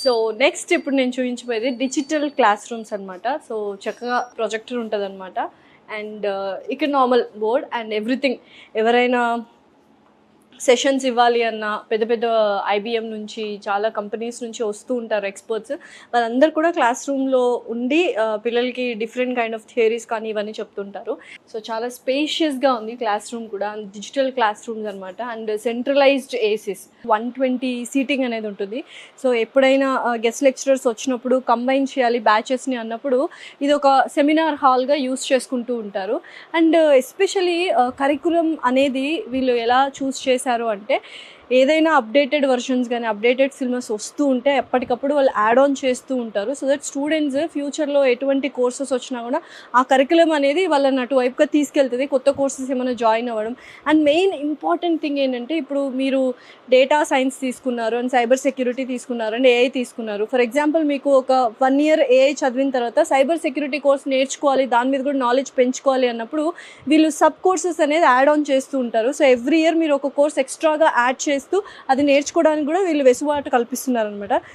So next ఇప్పుడు నేను చూపించబోయేది digital class rooms అనమాట. సో చక్కగా ప్రొజెక్టర్ ఉంటుంది అనమాట. అండ్ ఇక్కడ నార్మల్ బోర్డ్ అండ్ ఎవ్రీథింగ్. ఎవరైనా సెషన్స్ ఇవ్వాలి అన్న పెద్ద పెద్ద ఐబిఎం నుంచి చాలా కంపెనీస్ నుంచి వస్తూ ఉంటారు ఎక్స్పర్ట్స్. వాళ్ళందరూ కూడా క్లాస్ రూమ్లో ఉండి పిల్లలకి డిఫరెంట్ కైండ్ ఆఫ్ థియరీస్ కానీ ఇవన్నీ చెప్తుంటారు. సో చాలా స్పేషియస్గా ఉంది క్లాస్ రూమ్ కూడా. డిజిటల్ క్లాస్ రూమ్స్ అనమాట. అండ్ సెంట్రలైజ్డ్ ఏసీస్ 120 సీటింగ్ అనేది ఉంటుంది. సో ఎప్పుడైనా గెస్ట్ లెక్చరర్స్ వచ్చినప్పుడు కంబైన్ చేయాలి బ్యాచెస్ని అన్నప్పుడు ఇది ఒక సెమినార్ హాల్గా యూస్ చేసుకుంటూ ఉంటారు. అండ్ ఎస్పెషలీ కరికులం అనేది వీళ్ళు ఎలా చూస్ చేశారు అంటే ఏదైనా అప్డేటెడ్ వర్షన్స్ కానీ అప్డేటెడ్ సిలబస్ వస్తూ ఉంటే ఎప్పటికప్పుడు వాళ్ళు యాడ్ ఆన్ చేస్తూ ఉంటారు. సో దట్ స్టూడెంట్స్ ఫ్యూచర్లో ఎటువంటి కోర్సెస్ వచ్చినా కూడా ఆ కరికులం అనేది వాళ్ళని అటువైపుగా తీసుకెళ్తుంది, కొత్త కోర్సెస్ ఏమైనా జాయిన్ అవ్వడం. అండ్ మెయిన్ ఇంపార్టెంట్ థింగ్ ఏంటంటే ఇప్పుడు మీరు డేటా సైన్స్ తీసుకున్నారు అండ్ సైబర్ సెక్యూరిటీ తీసుకున్నారు అండ్ ఏఐ తీసుకున్నారు. ఫర్ ఎగ్జాంపుల్ మీకు ఒక 1 year ఏఐ చదివిన తర్వాత సైబర్ సెక్యూరిటీ కోర్స్ నేర్చుకోవాలి, దాని మీద కూడా నాలెడ్జ్ పెంచుకోవాలి అన్నప్పుడు వీళ్ళు సబ్ కోర్సెస్ అనేది యాడ్ ఆన్ చేస్తూ ఉంటారు. సో ఎవ్రీ ఇయర్ మీరు ఒక కోర్స్ ఎక్స్ట్రాగా యాడ్ చేస్తూ అది నేర్చుకోవడానికి కూడా వీళ్ళు వెసులుబాటు కల్పిస్తున్నారు అనమాట.